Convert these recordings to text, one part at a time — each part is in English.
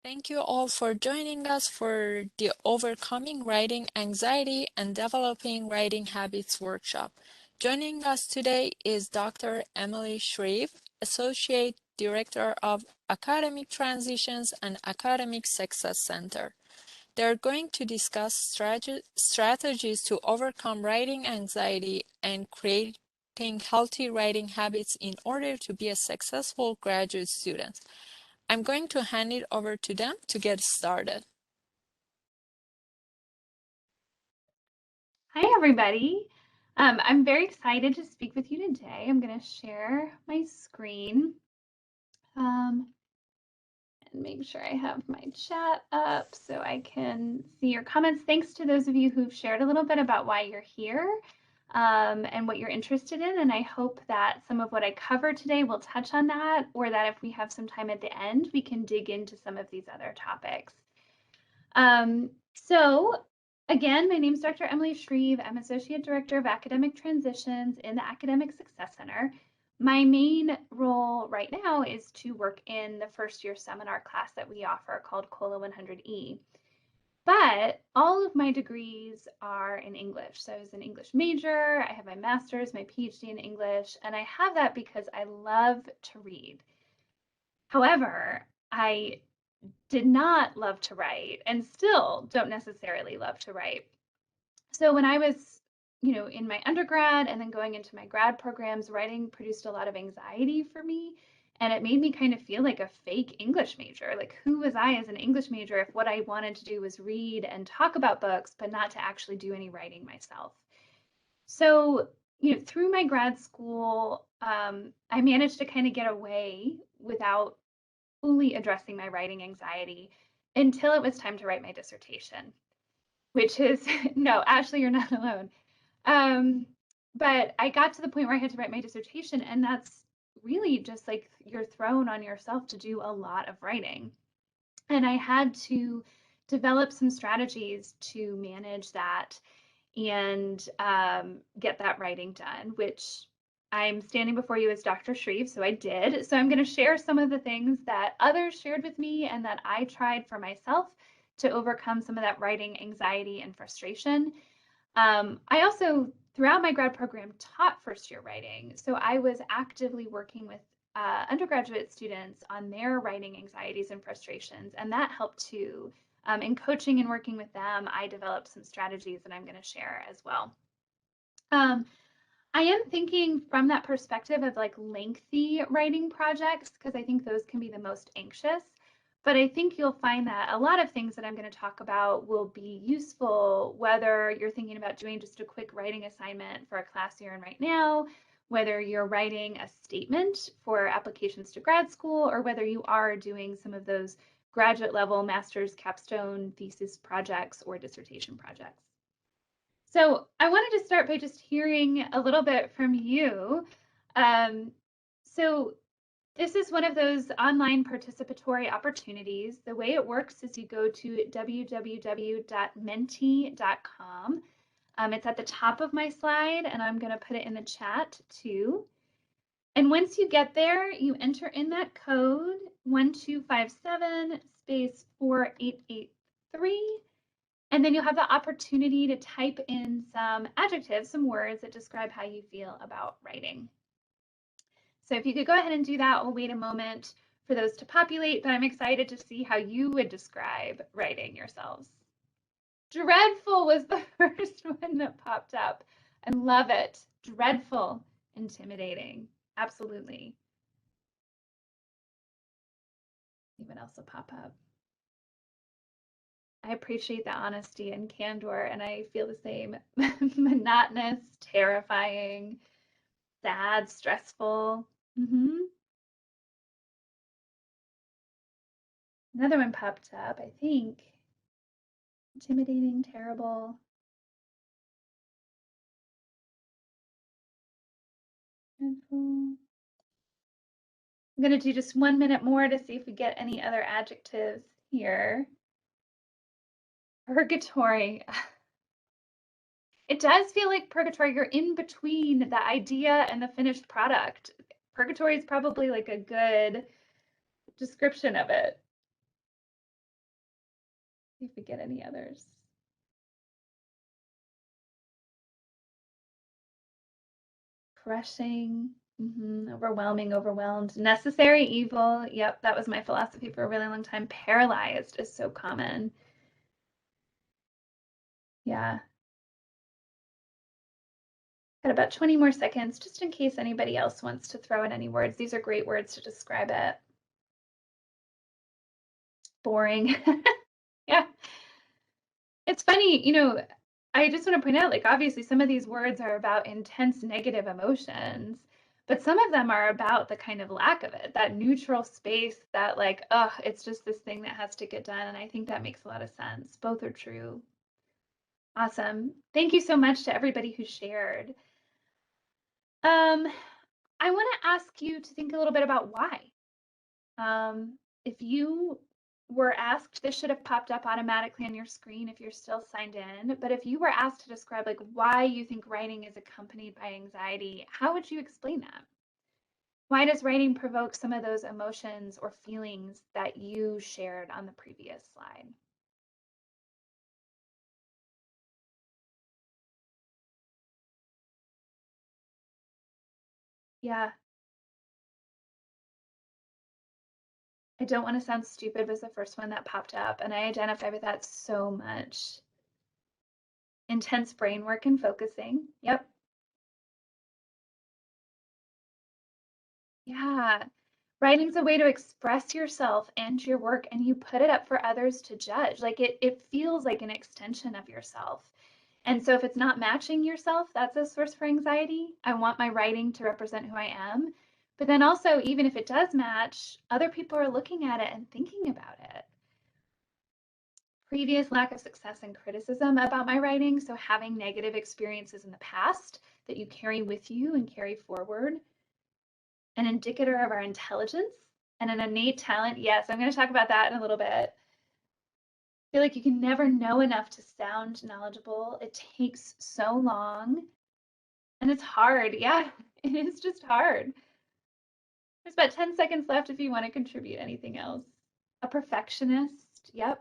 Thank you all for joining us for the Overcoming Writing Anxiety and Developing Writing Habits workshop. Joining us today is Dr. Emily Shreve, Associate Director of Academic Transitions and Academic Success Center. They're going to discuss strategies to overcome writing anxiety and creating healthy writing habits in order to be a successful graduate student. I'm going to hand it over to them to get started. Hi, everybody. I'm very excited to speak with you today. I'm going to share my screen and make sure I have my chat up so I can see your comments. Thanks to those of you who've shared a little bit about why you're here and what you're interested in. And I hope that some of what I cover today will touch on that, or that if we have some time at the end, we can dig into some of these other topics. So again, my name is Dr. Emily Shreve. I'm Associate Director of Academic Transitions in the Academic Success Center. My main role right now is to work in the first year seminar class that we offer called COLA 100E. But all of my degrees are in English. So I was an English major, I have my master's, my PhD in English, and I have that because I love to read. However, I did not love to write and still don't necessarily love to write. So when I was, in my undergrad and then going into my grad programs, writing produced a lot of anxiety for me. And it made me kind of feel like a fake English major. Like, who was I as an English major if what I wanted to do was read and talk about books, but not to actually do any writing myself? So, through my grad school, I managed to kind of get away without fully addressing my writing anxiety until it was time to write my dissertation, which is no, Ashley, you're not alone. Um, but I got to the point where I had to write my dissertation, and that's really just like you're thrown on yourself to do a lot of writing. And I had to develop some strategies to manage that and get that writing done, which I'm standing before you as Dr. Shreve, so I did. So I'm going to share some of the things that others shared with me and that I tried for myself to overcome some of that writing anxiety and frustration. I also, throughout my grad program, taught first year writing. So I was actively working with undergraduate students on their writing anxieties and frustrations, and that helped too. In coaching and working with them, I developed some strategies that I'm going to share as well. Um, I am thinking from that perspective of like lengthy writing projects, because I think those can be the most anxious. But I think you'll find that a lot of things that I'm going to talk about will be useful, whether you're thinking about doing just a quick writing assignment for a class you're in right now, whether you're writing a statement for applications to grad school, or whether you are doing some of those graduate level master's capstone thesis projects or dissertation projects. So I wanted to start by just hearing a little bit from you. So this is one of those online participatory opportunities. The way it works is you go to www.menti.com. It's at the top of my slide, and I'm going to put it in the chat too. And once you get there, you enter in that code 1257 space 4883. And then you'll have the opportunity to type in some adjectives, some words that describe how you feel about writing. So if you could go ahead and do that, we'll wait a moment for those to populate, but I'm excited to see how you would describe writing yourselves. Dreadful was the first one that popped up. I love it. Dreadful, intimidating. Absolutely. See what else will pop up. I appreciate the honesty and candor, and I feel the same. Monotonous, terrifying, sad, stressful. Another one popped up, I think. Intimidating, terrible. Dreadful. I'm going to do just 1 minute more to see if we get any other adjectives here. Purgatory. It does feel like purgatory. You're in between the idea and the finished product. Purgatory is probably like a good description of it. See if we get any others. Crushing, overwhelming, overwhelmed. Necessary evil. Yep, that was my philosophy for a really long time. Paralyzed is so common. Yeah. Got about 20 more seconds, just in case anybody else wants to throw in any words. These are great words to describe it. Boring. Yeah. It's funny, I just want to point out, like, obviously some of these words are about intense negative emotions, but some of them are about the kind of lack of it, that neutral space that, like, oh, it's just this thing that has to get done. And I think that makes a lot of sense. Both are true. Awesome. Thank you so much to everybody who shared. Um, I want to ask you to think a little bit about why. If you were asked, this should have popped up automatically on your screen if you're still signed in, but if you were asked to describe like why you think writing is accompanied by anxiety, how would you explain that? Why does writing provoke some of those emotions or feelings that you shared on the previous slide? Yeah, I don't want to sound stupid was the first one that popped up, and I identify with that so much. Intense brain work and focusing. Yep. Yeah. Writing's a way to express yourself and your work, and you put it up for others to judge. Like it feels like an extension of yourself. And so if it's not matching yourself, that's a source for anxiety. I want my writing to represent who I am. But then also, even if it does match, other people are looking at it and thinking about it. Previous lack of success and criticism about my writing. So having negative experiences in the past that you carry with you and carry forward. An indicator of our intelligence and an innate talent. Yes, I'm going to talk about that in a little bit. I feel like you can never know enough to sound knowledgeable. It takes so long and it's hard. Yeah, it is just hard. There's about 10 seconds left if you want to contribute anything else. A perfectionist. Yep.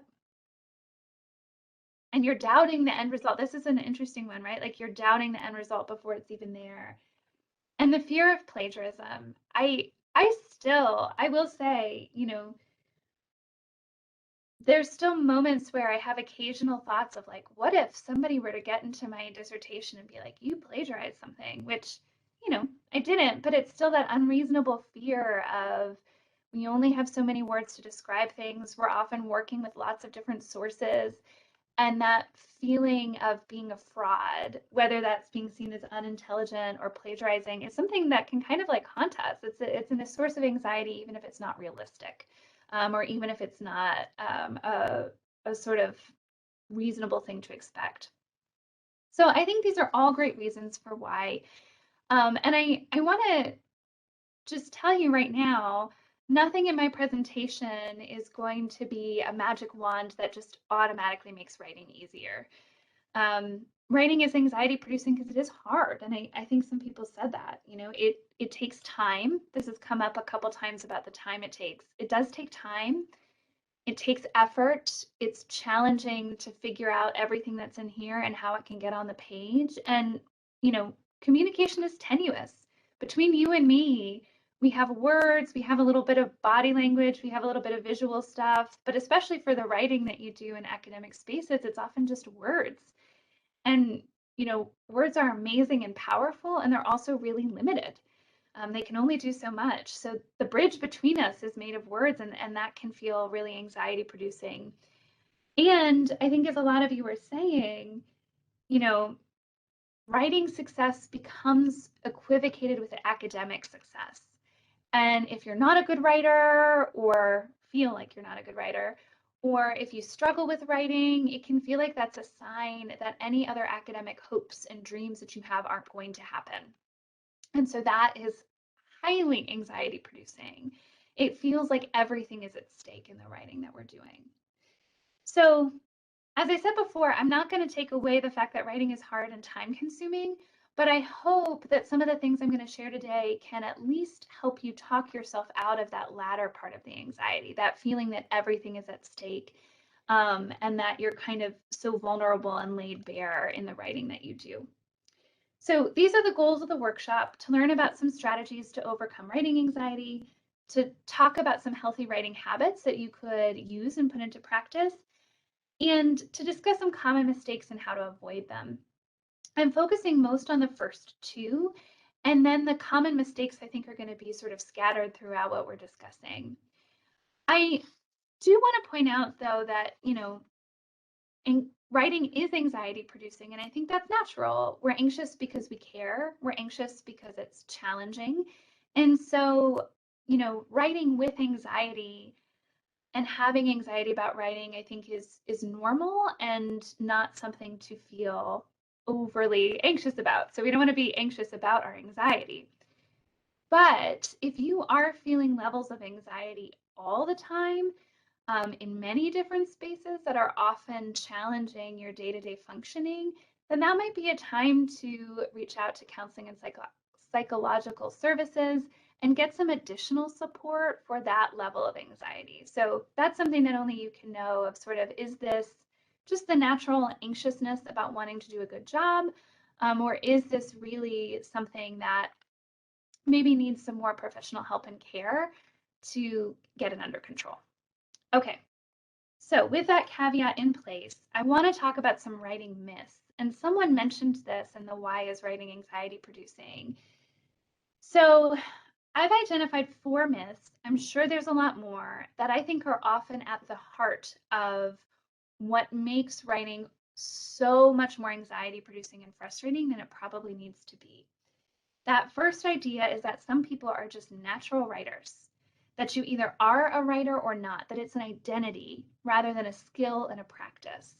And you're doubting the end result. This is an interesting one, right? Like you're doubting the end result before it's even there. And the fear of plagiarism. I will say, there's still moments where I have occasional thoughts of like, what if somebody were to get into my dissertation and be like, you plagiarized something, which, I didn't, but it's still that unreasonable fear of we only have so many words to describe things. We're often working with lots of different sources. And that feeling of being a fraud, whether that's being seen as unintelligent or plagiarizing, is something that can kind of like haunt us. It's a source of anxiety, even if it's not realistic, or even if it's not a sort of reasonable thing to expect. So I think these are all great reasons for why. And I want to just tell you right now, nothing in my presentation is going to be a magic wand that just automatically makes writing easier. Writing is anxiety producing because it is hard. And I think some people said that, it takes time. This has come up a couple times about the time it takes. It does take time. It takes effort. It's challenging to figure out everything that's in here and how it can get on the page. And, communication is tenuous. Between you and me, we have words, we have a little bit of body language, we have a little bit of visual stuff, but especially for the writing that you do in academic spaces, it's often just words. And, words are amazing and powerful, and they're also really limited. They can only do so much. So the bridge between us is made of words, and that can feel really anxiety producing. And I think, as a lot of you were saying, you know, writing success becomes equivocated with academic success. And if you're not a good writer or feel like you're not a good writer, or if you struggle with writing, it can feel like that's a sign that any other academic hopes and dreams that you have aren't going to happen. And so that is highly anxiety producing. It feels like everything is at stake in the writing that we're doing. So, as I said before, I'm not going to take away the fact that writing is hard and time consuming, but I hope that some of the things I'm going to share today can at least help you talk yourself out of that latter part of the anxiety, that feeling that everything is at stake. and that you're kind of so vulnerable and laid bare in the writing that you do. So these are the goals of the workshop: to learn about some strategies to overcome writing anxiety, to talk about some healthy writing habits that you could use and put into practice, and to discuss some common mistakes and how to avoid them. I'm focusing most on the first two, and then the common mistakes I think are going to be sort of scattered throughout what we're discussing. I do want to point out, though, that, writing is anxiety producing, and I think that's natural. We're anxious because we care. We're anxious because it's challenging. And so, writing with anxiety and having anxiety about writing, I think is normal and not something to feel overly anxious about. So we don't want to be anxious about our anxiety. But if you are feeling levels of anxiety all the time, in many different spaces that are often challenging your day-to-day functioning, then that might be a time to reach out to counseling and psychological services and get some additional support for that level of anxiety. So that's something that only you can know of, sort of, is this just the natural anxiousness about wanting to do a good job, or is this really something that maybe needs some more professional help and care to get it under control? Okay, so with that caveat in place, I want to talk about some writing myths. And someone mentioned this in the Why is Writing Anxiety Producing? So I've identified 4 myths. I'm sure there's a lot more that I think are often at the heart of what makes writing so much more anxiety producing and frustrating than it probably needs to be. That first idea is that some people are just natural writers, that you either are a writer or not, that it's an identity rather than a skill and a practice.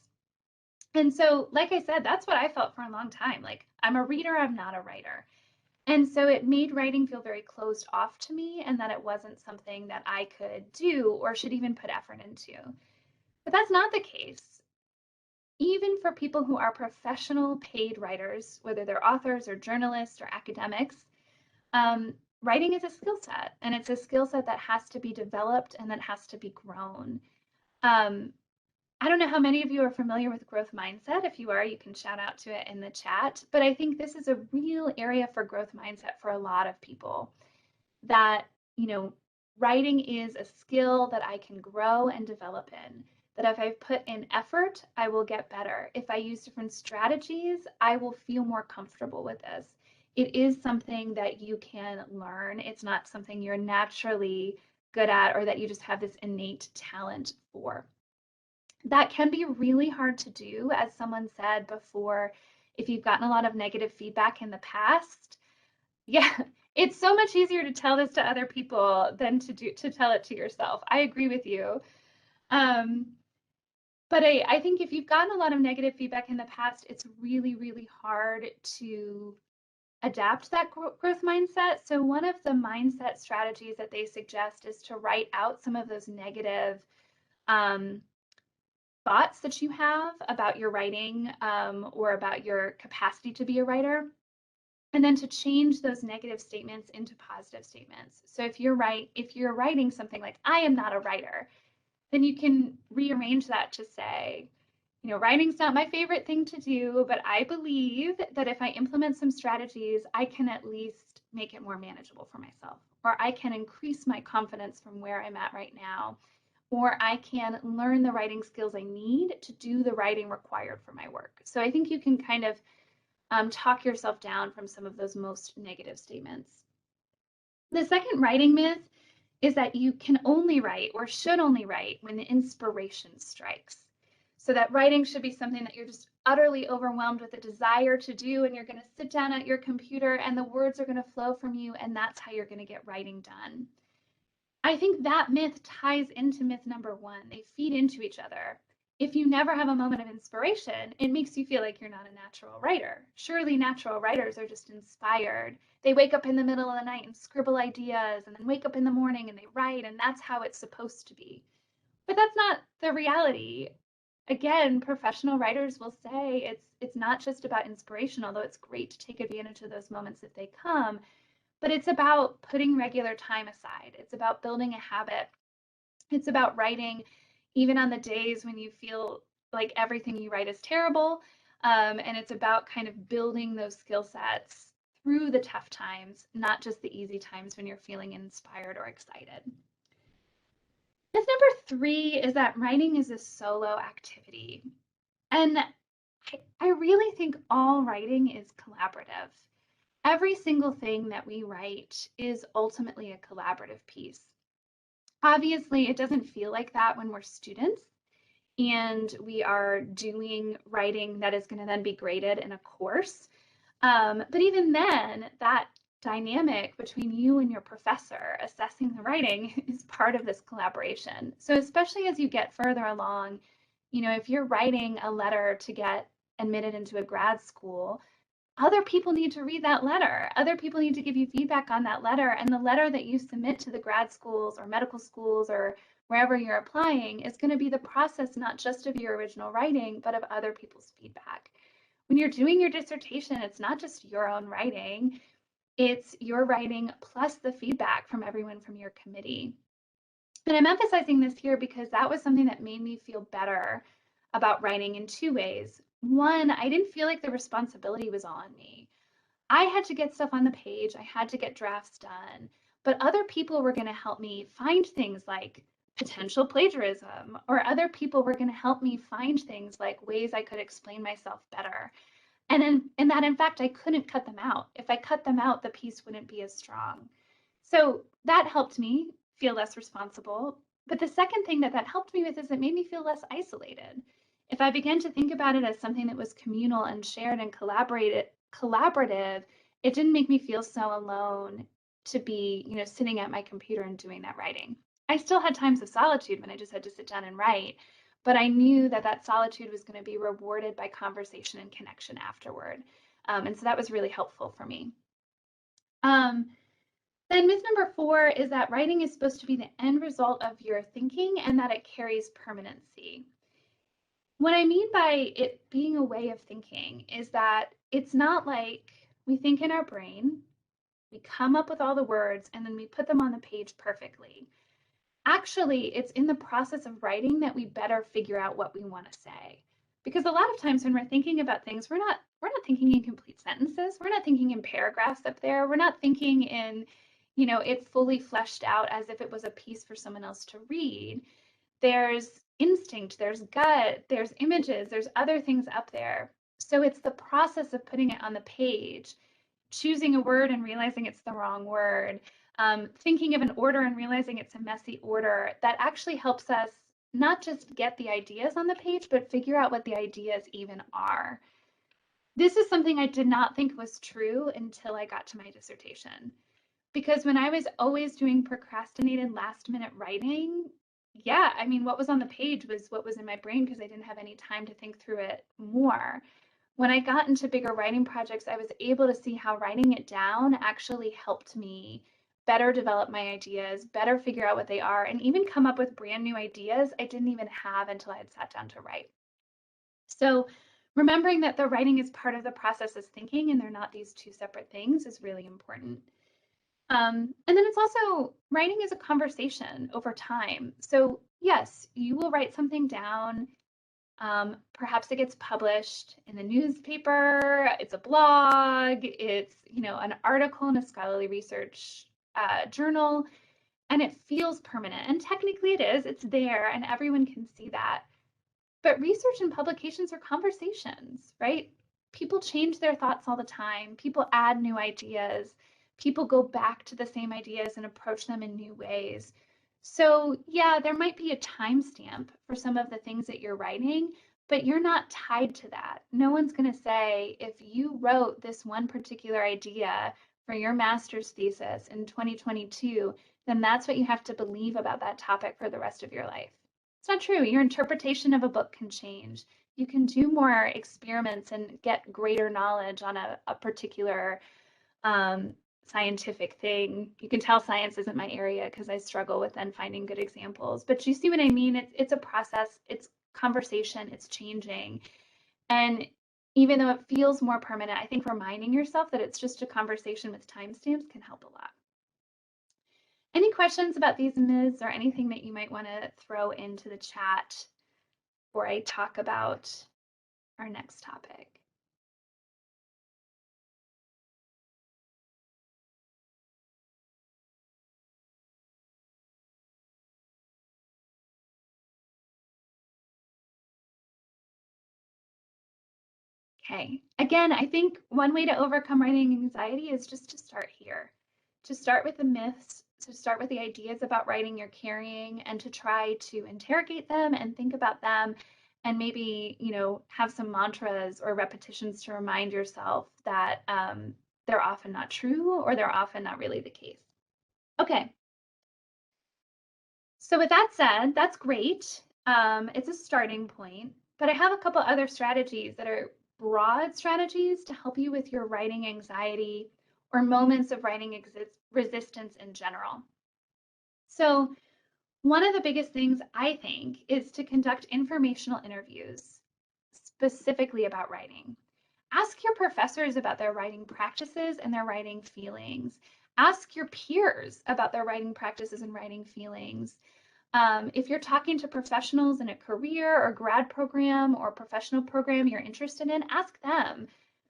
And so, like I said, that's what I felt for a long time. Like, I'm a reader, I'm not a writer. And so it made writing feel very closed off to me, and that it wasn't something that I could do or should even put effort into. But that's not the case. Even for people who are professional paid writers, whether they're authors or journalists or academics, writing is a skill set, and it's a skill set that has to be developed and that has to be grown. I don't know how many of you are familiar with growth mindset. If you are, you can shout out to it in the chat. But I think this is a real area for growth mindset for a lot of people, that, writing is a skill that I can grow and develop in, that if I put in effort, I will get better. If I use different strategies, I will feel more comfortable with this. It is something that you can learn. It's not something you're naturally good at or that you just have this innate talent for. That can be really hard to do, as someone said before, if you've gotten a lot of negative feedback in the past. Yeah, it's so much easier to tell this to other people than to tell it to yourself. I agree with you. But I think if you've gotten a lot of negative feedback in the past, it's really, really hard to adapt that growth mindset. So one of the mindset strategies that they suggest is to write out some of those negative thoughts that you have about your writing, or about your capacity to be a writer, and then to change those negative statements into positive statements. So if you're writing something like, I am not a writer, then you can rearrange that to say, writing's not my favorite thing to do, but I believe that if I implement some strategies, I can at least make it more manageable for myself, or I can increase my confidence from where I'm at right now, or I can learn the writing skills I need to do the writing required for my work. So I think you can kind of talk yourself down from some of those most negative statements. The second writing myth is that you can only write or should only write when the inspiration strikes. So that writing should be something that you're just utterly overwhelmed with a desire to do, and you're going to sit down at your computer and the words are going to flow from you, and that's how you're going to get writing done. I think that myth ties into myth number 1. They feed into each other. If you never have a moment of inspiration, it makes you feel like you're not a natural writer. Surely natural writers are just inspired. They wake up in the middle of the night and scribble ideas, and then wake up in the morning and they write, and that's how it's supposed to be. But that's not the reality. Again, professional writers will say it's not just about inspiration, although it's great to take advantage of those moments if they come, but it's about putting regular time aside. It's about building a habit. It's about writing, even on the days when you feel like everything you write is terrible. And it's about kind of building those skill sets through the tough times, not just the easy times when you're feeling inspired or excited. Myth number 3 is that writing is a solo activity. And I really think all writing is collaborative. Every single thing that we write is ultimately a collaborative piece. Obviously, it doesn't feel like that when we're students and we are doing writing that is going to then be graded in a course. But even then, that dynamic between you and your professor assessing the writing is part of this collaboration. So especially as you get further along, if you're writing a letter to get admitted into a grad school, other people need to read that letter. Other people need to give you feedback on that letter. And the letter that you submit to the grad schools or medical schools or wherever you're applying is going to be the process not just of your original writing, but of other people's feedback. When you're doing your dissertation, it's not just your own writing, it's your writing plus the feedback from everyone from your committee. And I'm emphasizing this here because that was something that made me feel better about writing in 2 ways. One, I didn't feel like the responsibility was on me. I had to get stuff on the page, I had to get drafts done, but other people were going to help me find things like potential plagiarism, or other people were going to help me find things like ways I could explain myself better. And that in fact I couldn't cut them out. If I cut them out, the piece wouldn't be as strong. So that helped me feel less responsible. But the second thing that helped me with is it made me feel less isolated. If I began to think about it as something that was communal and shared and collaborative, it didn't make me feel so alone to be, sitting at my computer and doing that writing. I still had times of solitude when I just had to sit down and write, but I knew that solitude was going to be rewarded by conversation and connection afterward. And so that was really helpful for me. Then myth number 4 is that writing is supposed to be the end result of your thinking and that it carries permanency. What I mean by it being a way of thinking is that it's not like we think in our brain, we come up with all the words, and then we put them on the page perfectly. Actually, it's in the process of writing that we better figure out what we want to say. Because a lot of times when we're thinking about things, we're not thinking in complete sentences. We're not thinking in paragraphs up there. We're not thinking in, it fully fleshed out as if it was a piece for someone else to read. There's instinct, there's gut, there's images, there's other things up there. So it's the process of putting it on the page, choosing a word and realizing it's the wrong word, thinking of an order and realizing it's a messy order, that actually helps us not just get the ideas on the page, but figure out what the ideas even are. This is something I did not think was true until I got to my dissertation. Because when I was always doing procrastinated last minute writing, yeah, I mean, what was on the page was what was in my brain because I didn't have any time to think through it more. When I got into bigger writing projects, I was able to see how writing it down actually helped me better develop my ideas, better figure out what they are, and even come up with brand new ideas I didn't even have until I had sat down to write. So remembering that the writing is part of the process as thinking and they're not these two separate things is really important. And then it's also writing is a conversation over time. So yes, you will write something down. Perhaps it gets published in a newspaper, it's a blog, it's an article in a scholarly research journal, and it feels permanent. And technically it is, it's there and everyone can see that. But research and publications are conversations, right? People change their thoughts all the time. People add new ideas. People go back to the same ideas and approach them in new ways. So yeah, there might be a timestamp for some of the things that you're writing, but you're not tied to that. No one's going to say, if you wrote this one particular idea for your master's thesis in 2022, then that's what you have to believe about that topic for the rest of your life. It's not true. Your interpretation of a book can change. You can do more experiments and get greater knowledge on a particular scientific thing. You can tell science isn't my area because I struggle with then finding good examples. But you see what I mean? It's a process. It's conversation. It's changing. And even though it feels more permanent, I think reminding yourself that it's just a conversation with timestamps can help a lot. Any questions about these myths or anything that you might want to throw into the chat before I talk about our next topic? Okay. Again, I think one way to overcome writing anxiety is just to start here, to start with the myths, to start with the ideas about writing you're carrying, and to try to interrogate them and think about them, and maybe, have some mantras or repetitions to remind yourself that they're often not true or they're often not really the case. Okay. So with that said, that's great. It's a starting point, but I have a couple other strategies that are broad strategies to help you with your writing anxiety or moments of writing resistance in general. So one of the biggest things I think is to conduct informational interviews specifically about writing. Ask your professors about their writing practices and their writing feelings. Ask your peers about their writing practices and writing feelings. If you're talking to professionals in a career or grad program or professional program you're interested in, ask them,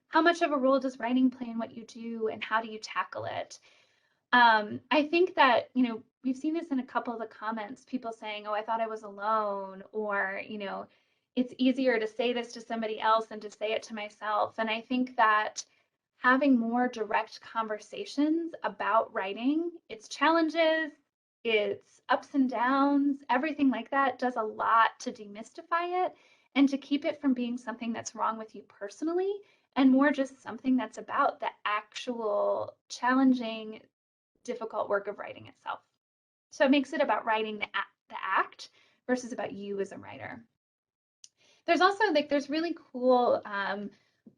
how much of a role does writing play in what you do and how do you tackle it? I think that, we've seen this in a couple of the comments, people saying, oh, I thought I was alone, or, it's easier to say this to somebody else than to say it to myself. And I think that having more direct conversations about writing, its challenges, its ups and downs, everything like that does a lot to demystify it and to keep it from being something that's wrong with you personally and more just something that's about the actual challenging, difficult work of writing itself. So it makes it about writing the act versus about you as a writer. There's also there's really cool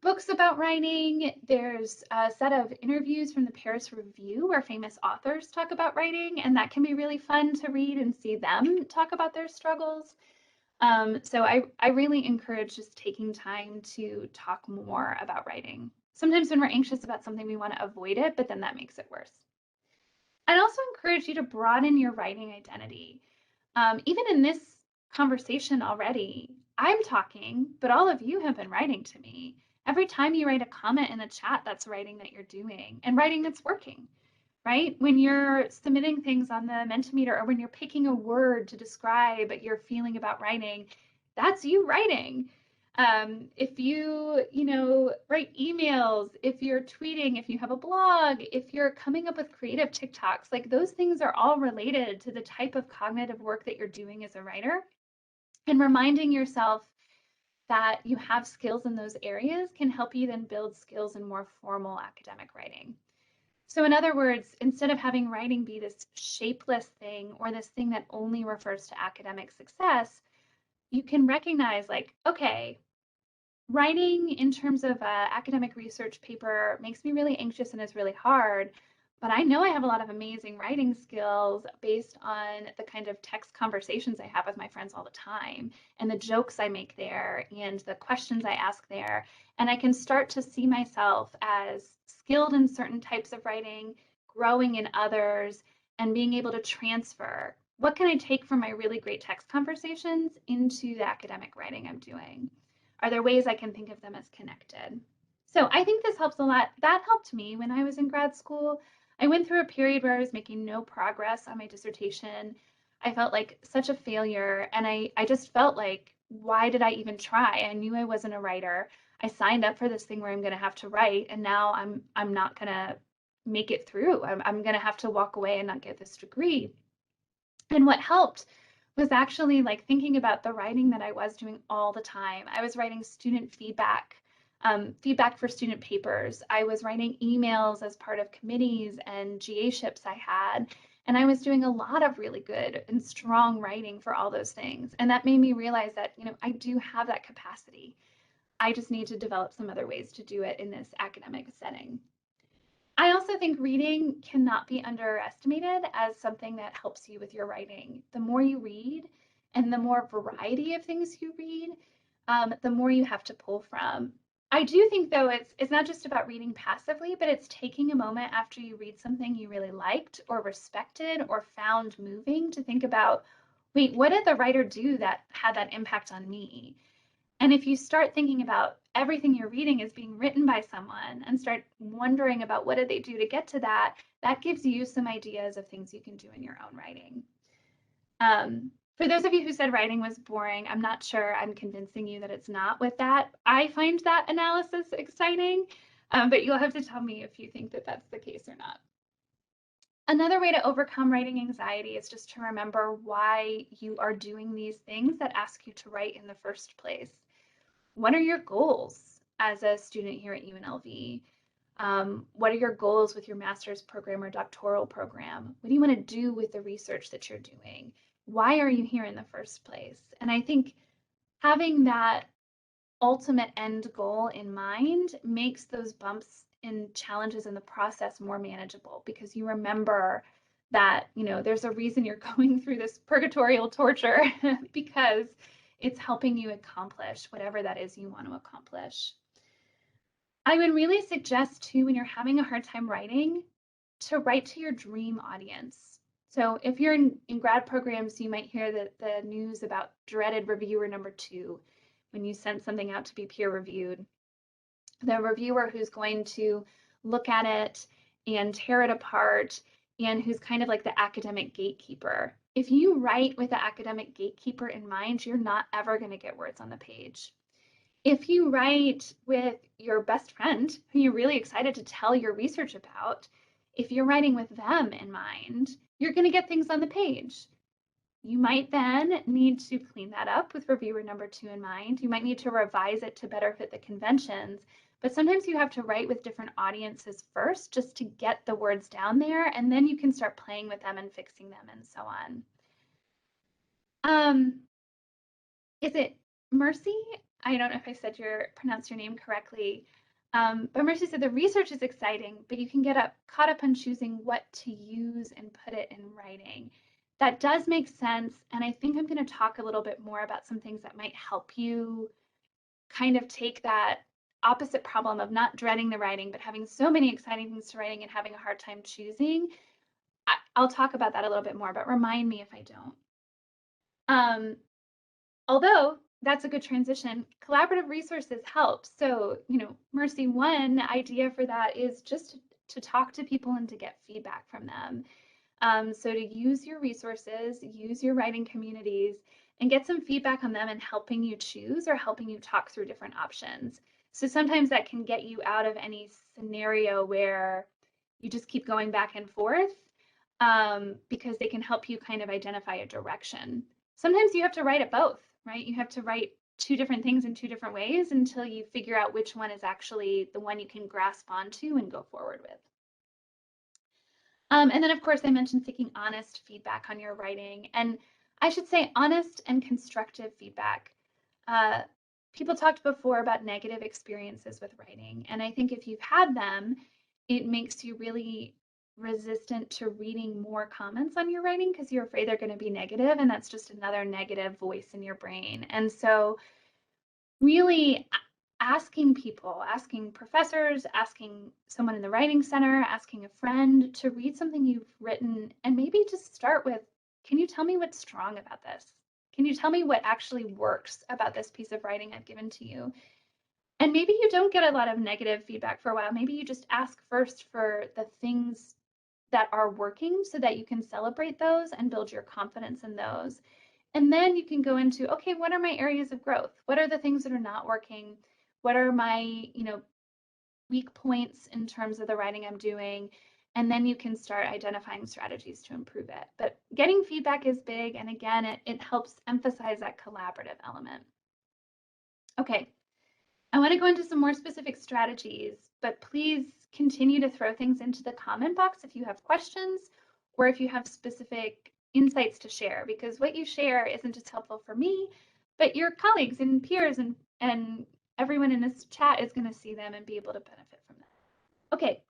books about writing. There's a set of interviews from the Paris Review where famous authors talk about writing, and that can be really fun to read and see them talk about their struggles. So I really encourage just taking time to talk more about writing. Sometimes when we're anxious about something, we want to avoid it, but then that makes it worse. I'd also encourage you to broaden your writing identity. Even in this conversation already, I'm talking, but all of you have been writing to me. Every time you write a comment in the chat, that's writing that you're doing and writing that's working, right? When you're submitting things on the Mentimeter or when you're picking a word to describe your feeling about writing, that's you writing. If you, write emails, if you're tweeting, if you have a blog, if you're coming up with creative TikToks, like those things are all related to the type of cognitive work that you're doing as a writer. And reminding yourself that you have skills in those areas can help you then build skills in more formal academic writing. So in other words, instead of having writing be this shapeless thing or this thing that only refers to academic success, you can recognize like, okay, writing in terms of academic research paper makes me really anxious and is really hard, but I know I have a lot of amazing writing skills based on the kind of text conversations I have with my friends all the time and the jokes I make there and the questions I ask there. And I can start to see myself as skilled in certain types of writing, growing in others, and being able to transfer. What can I take from my really great text conversations into the academic writing I'm doing? Are there ways I can think of them as connected? So I think this helps a lot. That helped me when I was in grad school. I went through a period where I was making no progress on my dissertation. I felt like such a failure. And I just felt like, why did I even try? I knew I wasn't a writer. I signed up for this thing where I'm going to have to write, and now I'm not going to make it through. I'm going to have to walk away and not get this degree. And what helped was actually like thinking about the writing that I was doing all the time. I was writing student feedback, feedback for student papers. I was writing emails as part of committees and GA-ships I had. And I was doing a lot of really good and strong writing for all those things. And that made me realize that, I do have that capacity. I just need to develop some other ways to do it in this academic setting. I also think reading cannot be underestimated as something that helps you with your writing. The more you read and the more variety of things you read, the more you have to pull from. I do think though it's not just about reading passively, but it's taking a moment after you read something you really liked or respected or found moving to think about, wait, what did the writer do that had that impact on me? And if you start thinking about everything you're reading is being written by someone and start wondering about what did they do to get to that, that gives you some ideas of things you can do in your own writing. For those of you who said writing was boring, I'm not sure I'm convincing you that it's not with that. I find that analysis exciting, but you'll have to tell me if you think that that's the case or not. Another way to overcome writing anxiety is just to remember why you are doing these things that ask you to write in the first place. What are your goals as a student here at UNLV? What are your goals with your master's program or doctoral program? What do you want to do with the research that you're doing? Why are you here in the first place? And I think having that ultimate end goal in mind makes those bumps and challenges in the process more manageable because you remember that, there's a reason you're going through this purgatorial torture because it's helping you accomplish whatever that is you want to accomplish. I would really suggest too, when you're having a hard time writing, to write to your dream audience. So if you're in grad programs, you might hear the news about dreaded reviewer number 2 when you send something out to be peer reviewed. The reviewer who's going to look at it and tear it apart and who's kind of like the academic gatekeeper. If you write with the academic gatekeeper in mind, you're not ever going to get words on the page. If you write with your best friend who you're really excited to tell your research about, if you're writing with them in mind, you're going to get things on the page. You might then need to clean that up with reviewer number 2 in mind. You might need to revise it to better fit the conventions, but sometimes you have to write with different audiences first just to get the words down there, and then you can start playing with them and fixing them and so on. Is it Mercy? I don't know if I said pronounced your name correctly. But Mercy said the research is exciting, but you can get caught up on choosing what to use and put it in writing. That does make sense. And I think I'm going to talk a little bit more about some things that might help you kind of take that opposite problem of not dreading the writing, but having so many exciting things to writing and having a hard time choosing. I'll talk about that a little bit more, but remind me if I don't. Although that's a good transition, collaborative resources help. So, Mercy, one idea for that is just to talk to people and to get feedback from them. So to use your resources, use your writing communities, and get some feedback on them and helping you choose or helping you talk through different options. So sometimes that can get you out of any scenario where you just keep going back and forth, because they can help you kind of identify a direction. Sometimes you have to write it both, right? You have to write 2 different things in 2 different ways until you figure out which one is actually the one you can grasp onto and go forward with. And then, of course, I mentioned seeking honest feedback on your writing. And I should say honest and constructive feedback. People talked before about negative experiences with writing. And I think if you've had them, it makes you really resistant to reading more comments on your writing because you're afraid they're going to be negative, and that's just another negative voice in your brain. And so really asking people, asking professors, asking someone in the writing center, asking a friend to read something you've written, and maybe just start with, can you tell me what's strong about this? Can you tell me what actually works about this piece of writing I've given to you? And maybe you don't get a lot of negative feedback for a while. Maybe you just ask first for the things that are working so that you can celebrate those and build your confidence in those. And then you can go into, okay, what are my areas of growth? What are the things that are not working? What are my, weak points in terms of the writing I'm doing? And then you can start identifying strategies to improve it. But getting feedback is big. And again, it helps emphasize that collaborative element. Okay, I want to go into some more specific strategies, but please continue to throw things into the comment box if you have questions or if you have specific insights to share, because what you share isn't just helpful for me, but your colleagues and peers and everyone in this chat is going to see them and be able to benefit from them. Okay,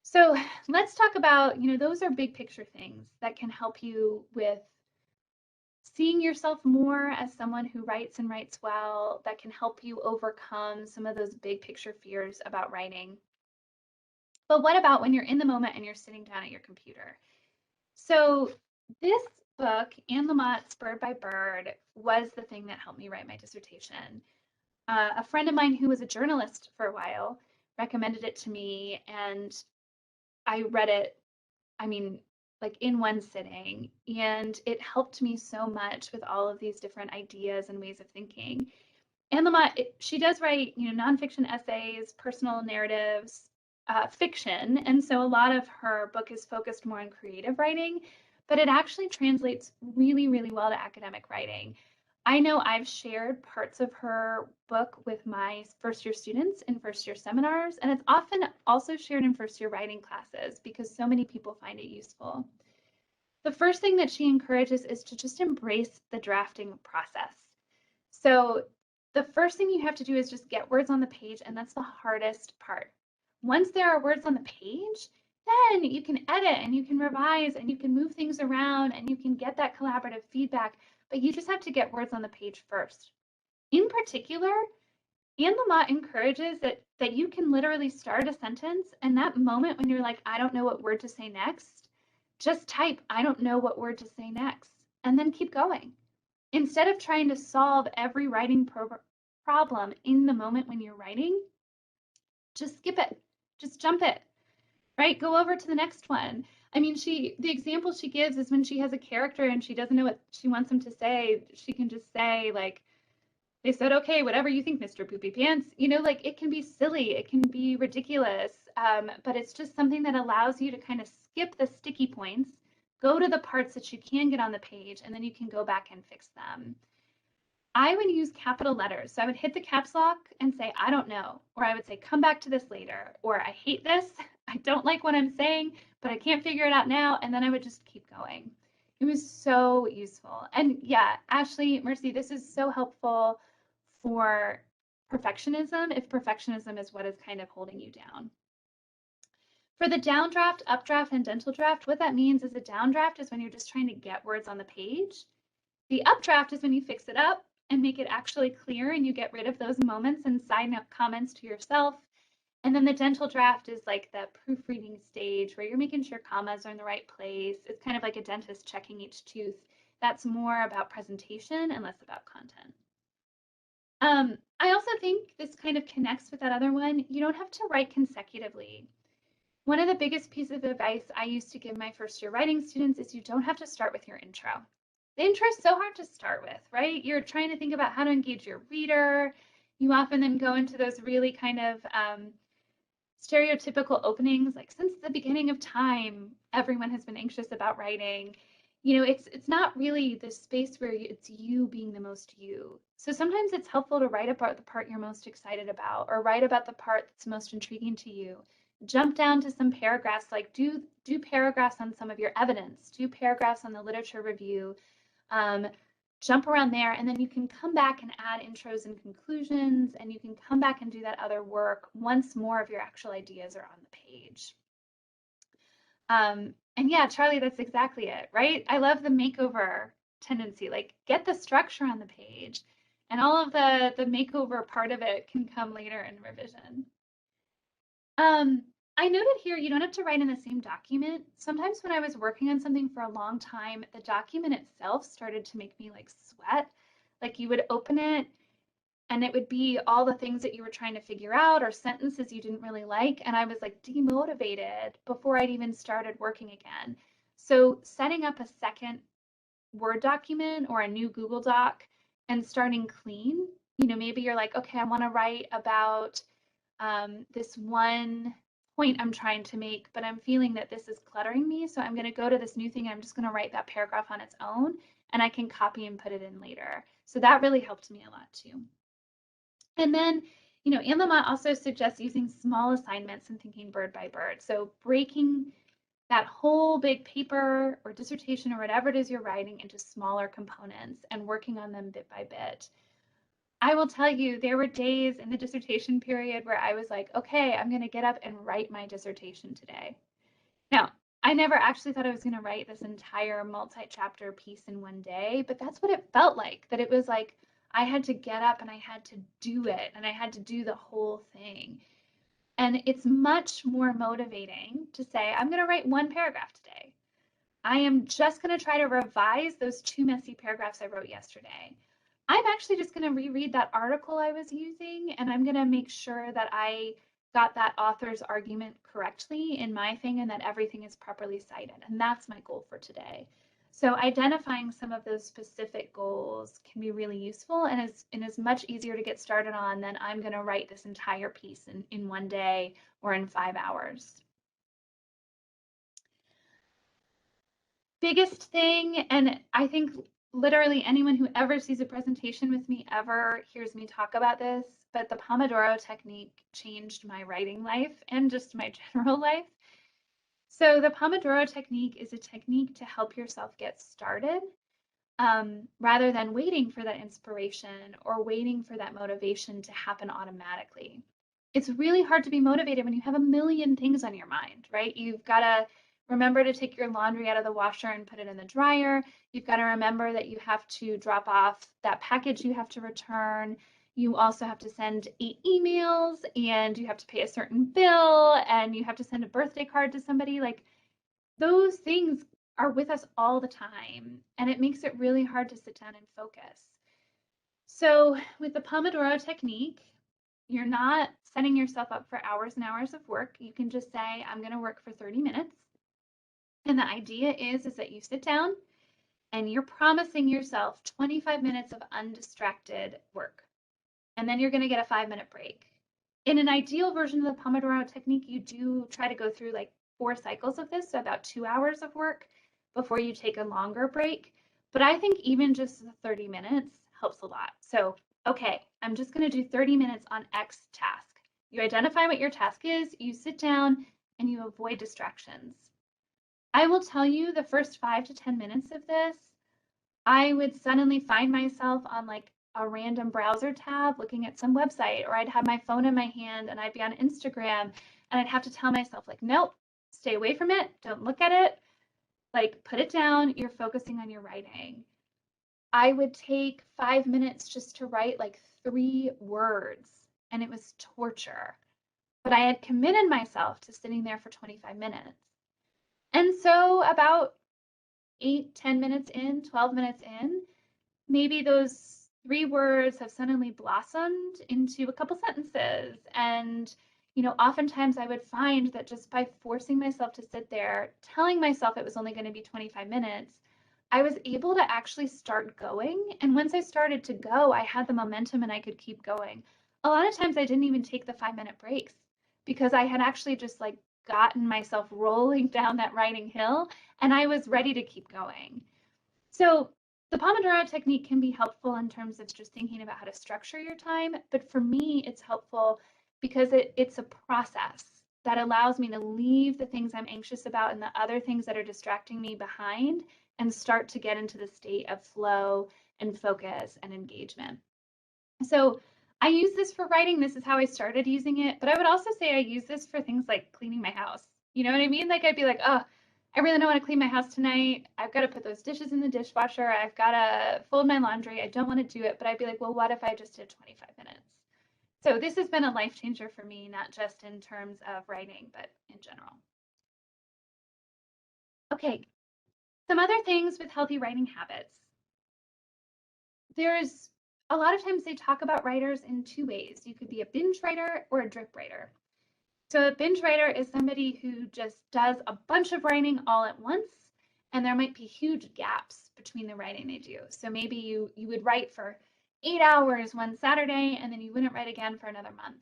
so let's talk about, those are big picture things that can help you with seeing yourself more as someone who writes and writes well that can help you overcome some of those big picture fears about writing. But what about when you're in the moment and you're sitting down at your computer? So this book, Anne Lamott's Bird by Bird, was the thing that helped me write my dissertation. A friend of mine who was a journalist for a while recommended it to me, and I read it, I mean, like in one sitting, and it helped me so much with all of these different ideas and ways of thinking. Anne Lamott, she does write, nonfiction essays, personal narratives, fiction, and so a lot of her book is focused more on creative writing, but it actually translates really, really well to academic writing. I know I've shared parts of her book with my first year students in first year seminars, and it's often also shared in first year writing classes because so many people find it useful. The first thing that she encourages is to just embrace the drafting process. So the first thing you have to do is just get words on the page, and that's the hardest part. Once there are words on the page, then you can edit and you can revise and you can move things around and you can get that collaborative feedback, but you just have to get words on the page first. In particular, Anne Lamott encourages that you can literally start a sentence, and that moment when you're like, I don't know what word to say next, just type, I don't know what word to say next, and then keep going. Instead of trying to solve every writing problem in the moment when you're writing, just skip it, just jump it, right? Go over to the next one. I mean, the example she gives is when she has a character and she doesn't know what she wants them to say, she can just say, like, they said, okay, whatever you think, Mr. Poopy Pants. Like, it can be silly, it can be ridiculous, but it's just something that allows you to kind of skip the sticky points, go to the parts that you can get on the page, and then you can go back and fix them. I would use capital letters. So I would hit the caps lock and say, I don't know. Or I would say, come back to this later. Or I hate this. I don't like what I'm saying, but I can't figure it out now. And then I would just keep going. It was so useful. And yeah, Ashley, Mercy, this is so helpful for perfectionism if perfectionism is what is kind of holding you down. For the downdraft, updraft, and dental draft, what that means is a downdraft is when you're just trying to get words on the page. The updraft is when you fix it up and make it actually clear and you get rid of those moments and side note comments to yourself. And then the dental draft is like the proofreading stage where you're making sure commas are in the right place. It's kind of like a dentist checking each tooth. That's more about presentation and less about content. I also think this kind of connects with that other one. You don't have to write consecutively. One of the biggest pieces of advice I used to give my first year writing students is you don't have to start with your intro. The intro is so hard to start with, right? You're trying to think about how to engage your reader. You often then go into those really kind of stereotypical openings, like since the beginning of time, everyone has been anxious about writing. It's not really the space where it's you being the most you. So sometimes it's helpful to write about the part you're most excited about, or write about the part that's most intriguing to you. Jump down to some paragraphs, like do paragraphs on some of your evidence, do paragraphs on the literature review, jump around there, and then you can come back and add intros and conclusions, and you can come back and do that other work once more of your actual ideas are on the page. And yeah, Charlie, that's exactly it, right? I love the makeover tendency, like get the structure on the page, and all of the makeover part of it can come later in revision. I noted here you don't have to write in the same document. Sometimes when I was working on something for a long time, the document itself started to make me like sweat. Like you would open it and it would be all the things that you were trying to figure out or sentences you didn't really like. And I was like demotivated before I'd even started working again. So setting up a second Word document or a new Google Doc and starting clean, maybe you're like, okay, I want to write about this one point I'm trying to make, but I'm feeling that this is cluttering me. So I'm going to go to this new thing. And I'm just going to write that paragraph on its own and I can copy and put it in later. So that really helped me a lot too. And then, Anne Lamott also suggests using small assignments and thinking bird by bird. So breaking that whole big paper or dissertation or whatever it is you're writing into smaller components and working on them bit by bit. I will tell you, there were days in the dissertation period where I was like, okay, I'm going to get up and write my dissertation today. Now, I never actually thought I was going to write this entire multi-chapter piece in one day, but that's what it felt like, that it was like I had to get up and I had to do it and I had to do the whole thing. And it's much more motivating to say, I'm going to write one paragraph today. I am just going to try to revise those 2 messy paragraphs I wrote yesterday. I'm actually just going to reread that article I was using, and I'm going to make sure that I got that author's argument correctly in my thing and that everything is properly cited. And that's my goal for today. So identifying some of those specific goals can be really useful and is much easier to get started on than I'm going to write this entire piece in one day or in 5 hours. Biggest thing, and I think literally anyone who ever sees a presentation with me ever hears me talk about this, but the Pomodoro technique changed my writing life and just my general life. So the Pomodoro technique is a technique to help yourself get started rather than waiting for that inspiration or waiting for that motivation to happen automatically. It's really hard to be motivated when you have a million things on your mind, right? You've got to remember to take your laundry out of the washer and put it in the dryer. You've got to remember that you have to drop off that package you have to return. You also have to send 8 emails and you have to pay a certain bill and you have to send a birthday card to somebody. Like those things are with us all the time, and it makes it really hard to sit down and focus. So with the Pomodoro technique, you're not setting yourself up for hours and hours of work. You can just say, I'm going to work for 30 minutes. And the idea is that you sit down and you're promising yourself 25 minutes of undistracted work. And then you're going to get a 5-minute break. In an ideal version of the Pomodoro technique, you do try to go through like 4 cycles of this, so about 2 hours of work before you take a longer break. But I think even just the 30 minutes helps a lot. So, okay, I'm just going to do 30 minutes on X task. You identify what your task is, you sit down, and you avoid distractions. I will tell you the first 5 to 10 minutes of this, I would suddenly find myself on like a random browser tab looking at some website, or I'd have my phone in my hand and I'd be on Instagram and I'd have to tell myself like, nope, stay away from it. Don't look at it. Like put it down. You're focusing on your writing. I would take 5 minutes just to write like 3 words and it was torture, but I had committed myself to sitting there for 25 minutes. And so about 8, 10 minutes in, 12 minutes in, maybe those 3 words have suddenly blossomed into a couple sentences. And, oftentimes I would find that just by forcing myself to sit there, telling myself it was only going to be 25 minutes, I was able to actually start going. And once I started to go, I had the momentum and I could keep going. A lot of times I didn't even take the 5-minute breaks because I had actually just like gotten myself rolling down that writing hill and I was ready to keep going. So the Pomodoro technique can be helpful in terms of just thinking about how to structure your time. But for me, it's helpful because it's a process that allows me to leave the things I'm anxious about and the other things that are distracting me behind and start to get into the state of flow and focus and engagement. So I use this for writing. This is how I started using it. But I would also say I use this for things like cleaning my house. You know what I mean? Like I'd be like, oh, I really don't want to clean my house tonight. I've got to put those dishes in the dishwasher. I've got to fold my laundry. I don't want to do it. But I'd be like, well, what if I just did 25 minutes? So this has been a life changer for me, not just in terms of writing, but in general. Okay, some other things with healthy writing habits. There's a lot of times they talk about writers in 2 ways. You could be a binge writer or a drip writer. So a binge writer is somebody who just does a bunch of writing all at once, and there might be huge gaps between the writing they do. So maybe you would write for 8 hours one Saturday, and then you wouldn't write again for another month.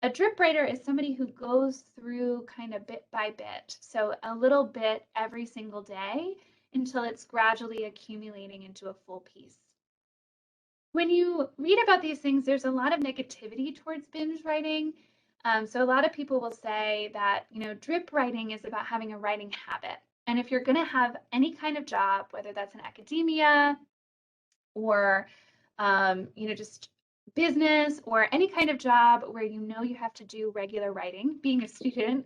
A drip writer is somebody who goes through kind of bit by bit, so a little bit every single day until it's gradually accumulating into a full piece. When you read about these things, there's a lot of negativity towards binge writing. So a lot of people will say that, drip writing is about having a writing habit. And if you're going to have any kind of job, whether that's in academia or, just business or any kind of job where you have to do regular writing, being a student,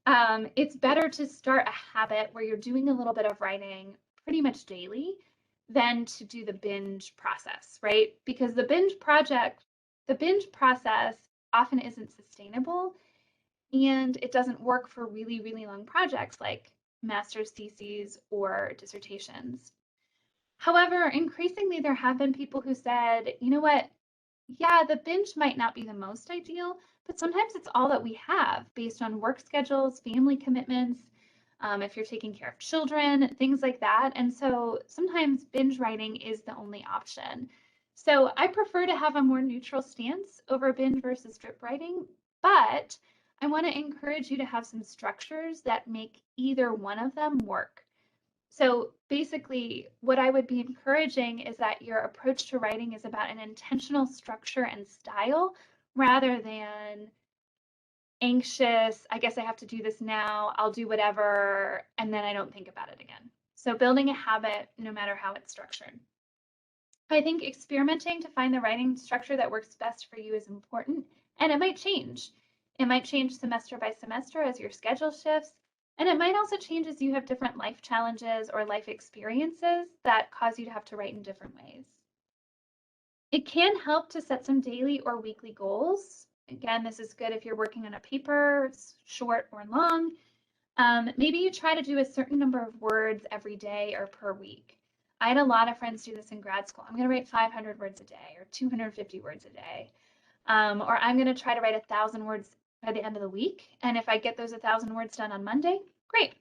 It's better to start a habit where you're doing a little bit of writing pretty much daily than to do the binge process, right? Because the binge process often isn't sustainable and it doesn't work for really, really long projects like master's theses or dissertations. However, increasingly, there have been people who said, you know what, yeah, the binge might not be the most ideal, but sometimes it's all that we have based on work schedules, family commitments, if you're taking care of children, things like that. And so sometimes binge writing is the only option. So I prefer to have a more neutral stance over binge versus strip writing, but I want to encourage you to have some structures that make either one of them work. So basically, what I would be encouraging is that your approach to writing is about an intentional structure and style rather than anxious, I guess I have to do this now, I'll do whatever, and then I don't think about it again. So building a habit, no matter how it's structured. I think experimenting to find the writing structure that works best for you is important, and it might change. It might change semester by semester as your schedule shifts, and it might also change as you have different life challenges or life experiences that cause you to have to write in different ways. It can help to set some daily or weekly goals. Again, this is good if you're working on a paper, it's short or long. Maybe you try to do a certain number of words every day or per week. I had a lot of friends do this in grad school. I'm going to write 500 words a day or 250 words a day. Or I'm going to try to write 1,000 words by the end of the week. And if I get those 1,000 words done on Monday, great.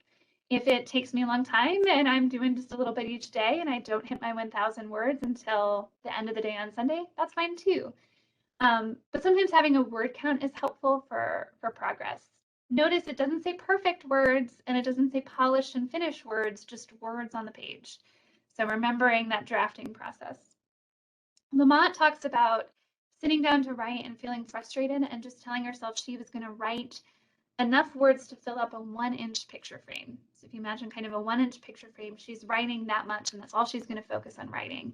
If it takes me a long time and I'm doing just a little bit each day and I don't hit my 1,000 words until the end of the day on Sunday, that's fine too. But sometimes having a word count is helpful for progress. Notice it doesn't say perfect words and it doesn't say polished and finished words, just words on the page. So remembering that drafting process. Lamont talks about sitting down to write and feeling frustrated and just telling herself she was going to write enough words to fill up a 1-inch picture frame. So if you imagine kind of a 1-inch picture frame, she's writing that much and that's all she's going to focus on writing.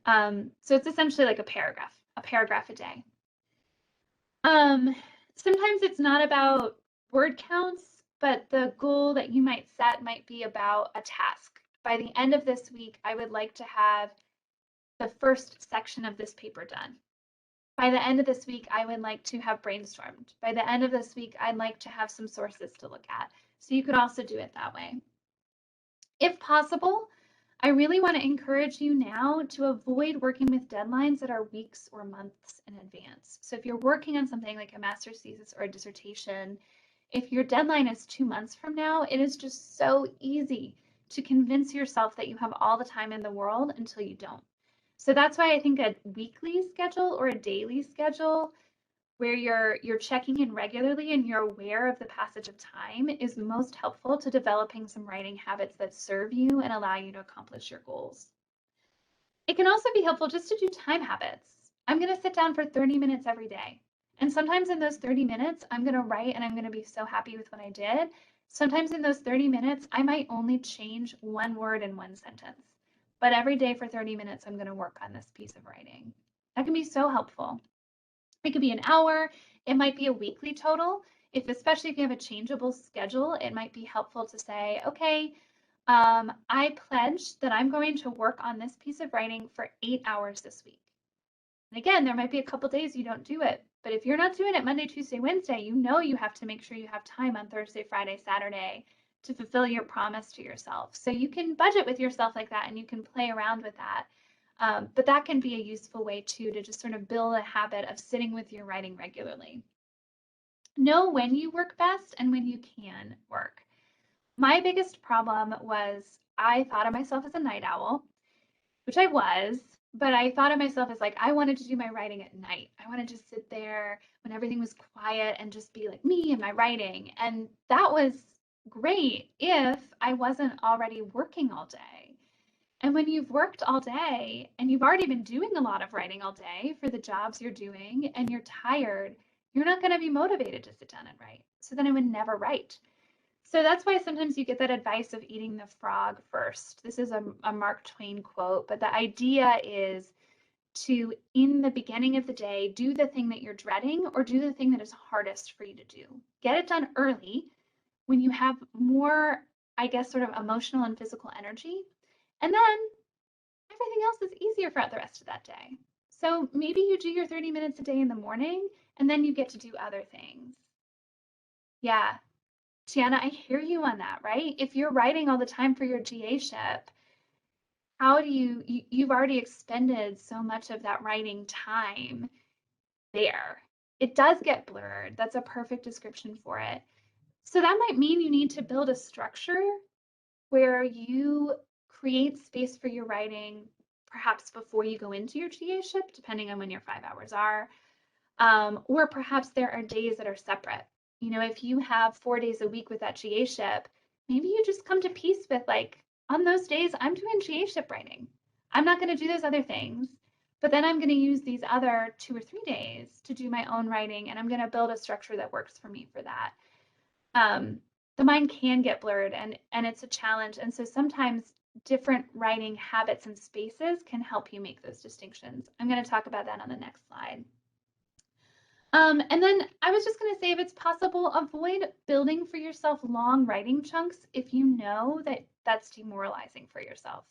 So it's essentially like a paragraph a day. Sometimes it's not about word counts, but the goal that you might set might be about a task. By the end of this week, I would like to have the first section of this paper done. By the end of this week, I would like to have brainstormed. By the end of this week, I'd like to have some sources to look at. So you could also do it that way. If possible, I really want to encourage you now to avoid working with deadlines that are weeks or months in advance. So if you're working on something like a master's thesis or a dissertation, if your deadline is 2 months from now, it is just so easy to convince yourself that you have all the time in the world until you don't. So that's why I think a weekly schedule or a daily schedule where you're checking in regularly and you're aware of the passage of time is most helpful to developing some writing habits that serve you and allow you to accomplish your goals. It can also be helpful just to do time habits. I'm going to sit down for 30 minutes every day. And sometimes in those 30 minutes, I'm going to write and I'm going to be so happy with what I did. Sometimes in those 30 minutes, I might only change one word in one sentence. But every day for 30 minutes, I'm going to work on this piece of writing. That can be so helpful. It could be an hour. It might be a weekly total. Especially if you have a changeable schedule, it might be helpful to say, okay, I pledged that I'm going to work on this piece of writing for 8 hours this week. And again, there might be a couple days you don't do it, but if you're not doing it Monday, Tuesday, Wednesday, you know you have to make sure you have time on Thursday, Friday, Saturday to fulfill your promise to yourself. So you can budget with yourself like that and you can play around with that. But that can be a useful way too to just sort of build a habit of sitting with your writing regularly. Know when you work best and when you can work. My biggest problem was I thought of myself as a night owl, which I was, but I thought of myself as like, I wanted to do my writing at night. I wanted to sit there when everything was quiet and just be like me and my writing. And that was great if I wasn't already working all day. And when you've worked all day and you've already been doing a lot of writing all day for the jobs you're doing and you're tired, you're not going to be motivated to sit down and write. So then I would never write. So that's why sometimes you get that advice of eating the frog first. This is a Mark Twain quote, but the idea is to, in the beginning of the day, do the thing that you're dreading or do the thing that is hardest for you to do. Get it done early when you have more, I guess, sort of emotional and physical energy. And then everything else is easier throughout the rest of that day. So maybe you do your 30 minutes a day in the morning and then you get to do other things. Yeah. Tiana, I hear you on that, right? If you're writing all the time for your GA ship, how do you've already expended so much of that writing time there. It does get blurred. That's a perfect description for it. So that might mean you need to build a structure where you create space for your writing, perhaps before you go into your GA ship, depending on when your 5 hours are. Or perhaps there are days that are separate. You know, if you have 4 days a week with that GA ship, maybe you just come to peace with like, on those days, I'm doing GA ship writing. I'm not going to do those other things, but then I'm going to use these other 2 or 3 days to do my own writing, and I'm going to build a structure that works for me for that. The mind can get blurred, and it's a challenge. And so sometimes different writing habits and spaces can help you make those distinctions. I'm going to talk about that on the next slide. And then I was just going to say, if it's possible, avoid building for yourself long writing chunks if you know that that's demoralizing for yourself.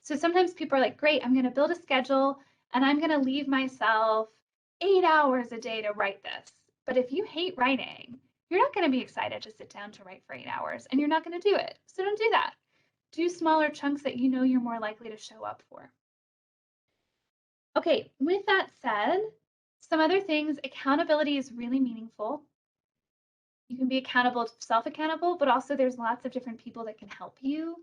So sometimes people are like, great, I'm going to build a schedule and I'm going to leave myself 8 hours a day to write this. But if you hate writing, you're not going to be excited to sit down to write for 8 hours and you're not going to do it. So don't do that. Do smaller chunks that you know you're more likely to show up for. Okay, with that said, some other things, accountability is really meaningful. You can be accountable, self-accountable, but also there's lots of different people that can help you.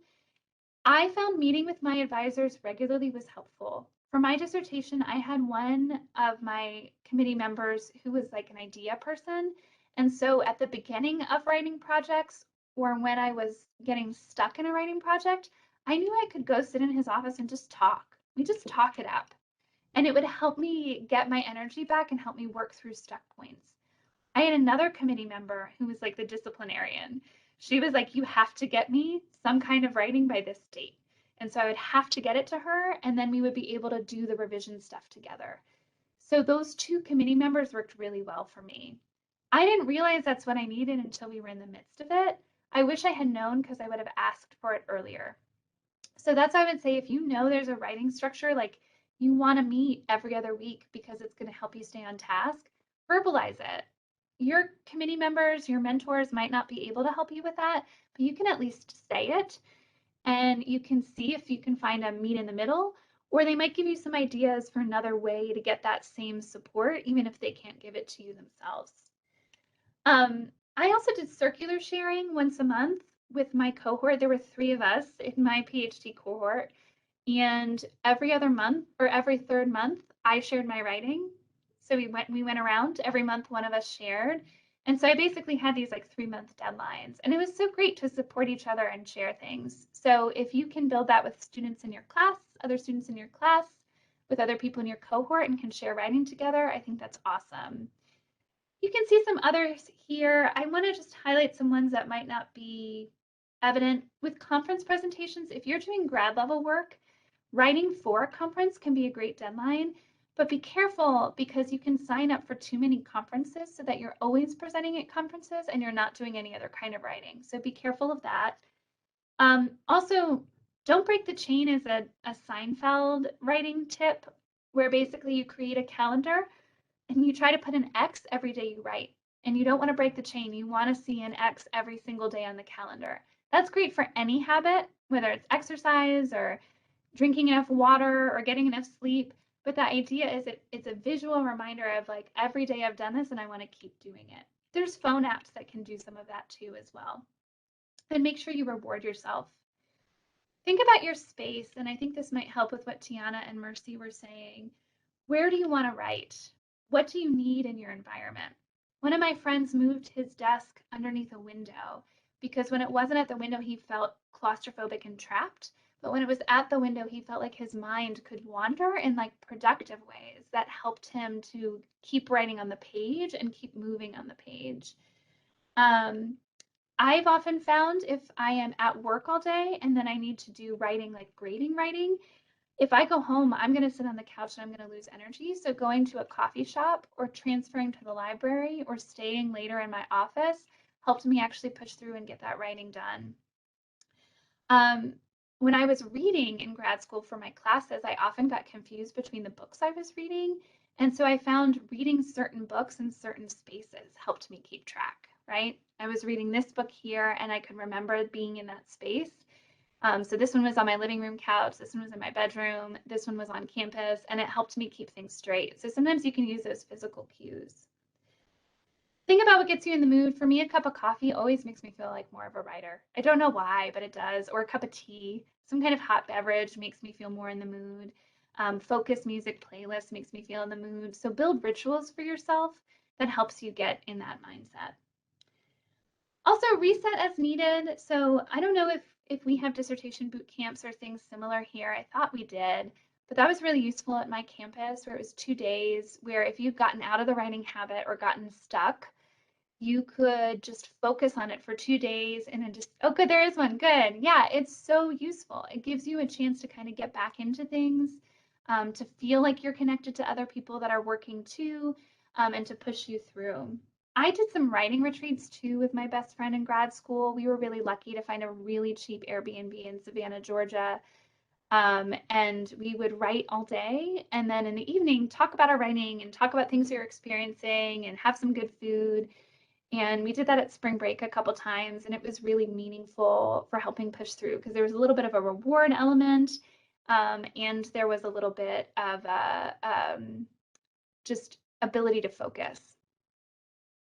I found meeting with my advisors regularly was helpful. For my dissertation, I had one of my committee members who was like an idea person. And so at the beginning of writing projects, or when I was getting stuck in a writing project, I knew I could go sit in his office and just talk. We just talk it up. And it would help me get my energy back and help me work through stuck points. I had another committee member who was like the disciplinarian. She was like, you have to get me some kind of writing by this date. And so I would have to get it to her, and then we would be able to do the revision stuff together. So those two committee members worked really well for me. I didn't realize that's what I needed until we were in the midst of it. I wish I had known because I would have asked for it earlier. So that's why I would say if you know there's a writing structure, like you want to meet every other week because it's going to help you stay on task, verbalize it. Your committee members, your mentors might not be able to help you with that, but you can at least say it and you can see if you can find a meet in the middle, or they might give you some ideas for another way to get that same support, even if they can't give it to you themselves. I also did circular sharing once a month with my cohort. There were 3 of us in my PhD cohort, and every other month or every third month, I shared my writing. So we went around every month, one of us shared. And so I basically had these like 3-month deadlines, and it was so great to support each other and share things. So if you can build that with students in your class, other students in your class, with other people in your cohort and can share writing together, I think that's awesome. You can see some others here. I want to just highlight some ones that might not be evident. With conference presentations, if you're doing grad level work, writing for a conference can be a great deadline, but be careful because you can sign up for too many conferences so that you're always presenting at conferences and you're not doing any other kind of writing. So be careful of that. Also, don't break the chain is a Seinfeld writing tip where basically you create a calendar and you try to put an X every day you write. And you don't want to break the chain. You want to see an X every single day on the calendar. That's great for any habit, whether it's exercise or drinking enough water or getting enough sleep. But the idea is it's a visual reminder of like every day I've done this and I want to keep doing it. There's phone apps that can do some of that too as well. And make sure you reward yourself. Think about your space, and I think this might help with what Tiana and Mercy were saying. Where do you want to write? What do you need in your environment? One of my friends moved his desk underneath a window because when it wasn't at the window, he felt claustrophobic and trapped. But when it was at the window, he felt like his mind could wander in like productive ways that helped him to keep writing on the page and keep moving on the page. I've often found if I am at work all day and then I need to do writing, like grading writing, if I go home, I'm going to sit on the couch and I'm going to lose energy. So going to a coffee shop or transferring to the library or staying later in my office helped me actually push through and get that writing done. When I was reading in grad school for my classes, I often got confused between the books I was reading. And so I found reading certain books in certain spaces helped me keep track, right? I was reading this book here and I could remember being in that space. So this one was on my living room couch, this one was in my bedroom, this one was on campus, and it helped me keep things straight. So sometimes you can use those physical cues. Think about what gets you in the mood. For me, a cup of coffee always makes me feel like more of a writer. I don't know why, but it does. Or a cup of tea, some kind of hot beverage makes me feel more in the mood. Focus music playlist makes me feel in the mood. So build rituals for yourself that helps you get in that mindset. Also reset as needed. So I don't know if we have dissertation boot camps or things similar here. I thought we did, but that was really useful at my campus where it was 2 days where if you've gotten out of the writing habit or gotten stuck, you could just focus on it for 2 days and then just, oh, good, there is one. Good. Yeah, it's so useful. It gives you a chance to kind of get back into things, to feel like you're connected to other people that are working too, and to push you through. I did some writing retreats too with my best friend in grad school. We were really lucky to find a really cheap Airbnb in Savannah, Georgia. And we would write all day and then in the evening talk about our writing and talk about things we were experiencing and have some good food. And we did that at spring break a couple times, and it was really meaningful for helping push through because there was a little bit of a reward element, and there was a little bit of a, just ability to focus.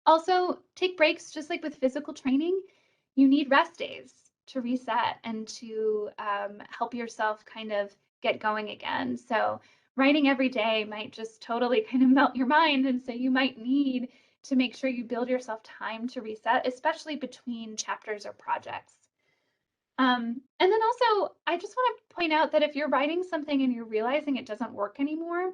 Also, take breaks, just like with physical training. You need rest days to reset and to help yourself kind of get going again. So writing every day might just totally kind of melt your mind, and so you might need to make sure you build yourself time to reset, especially between chapters or projects. And then also, I just want to point out that if you're writing something and you're realizing it doesn't work anymore,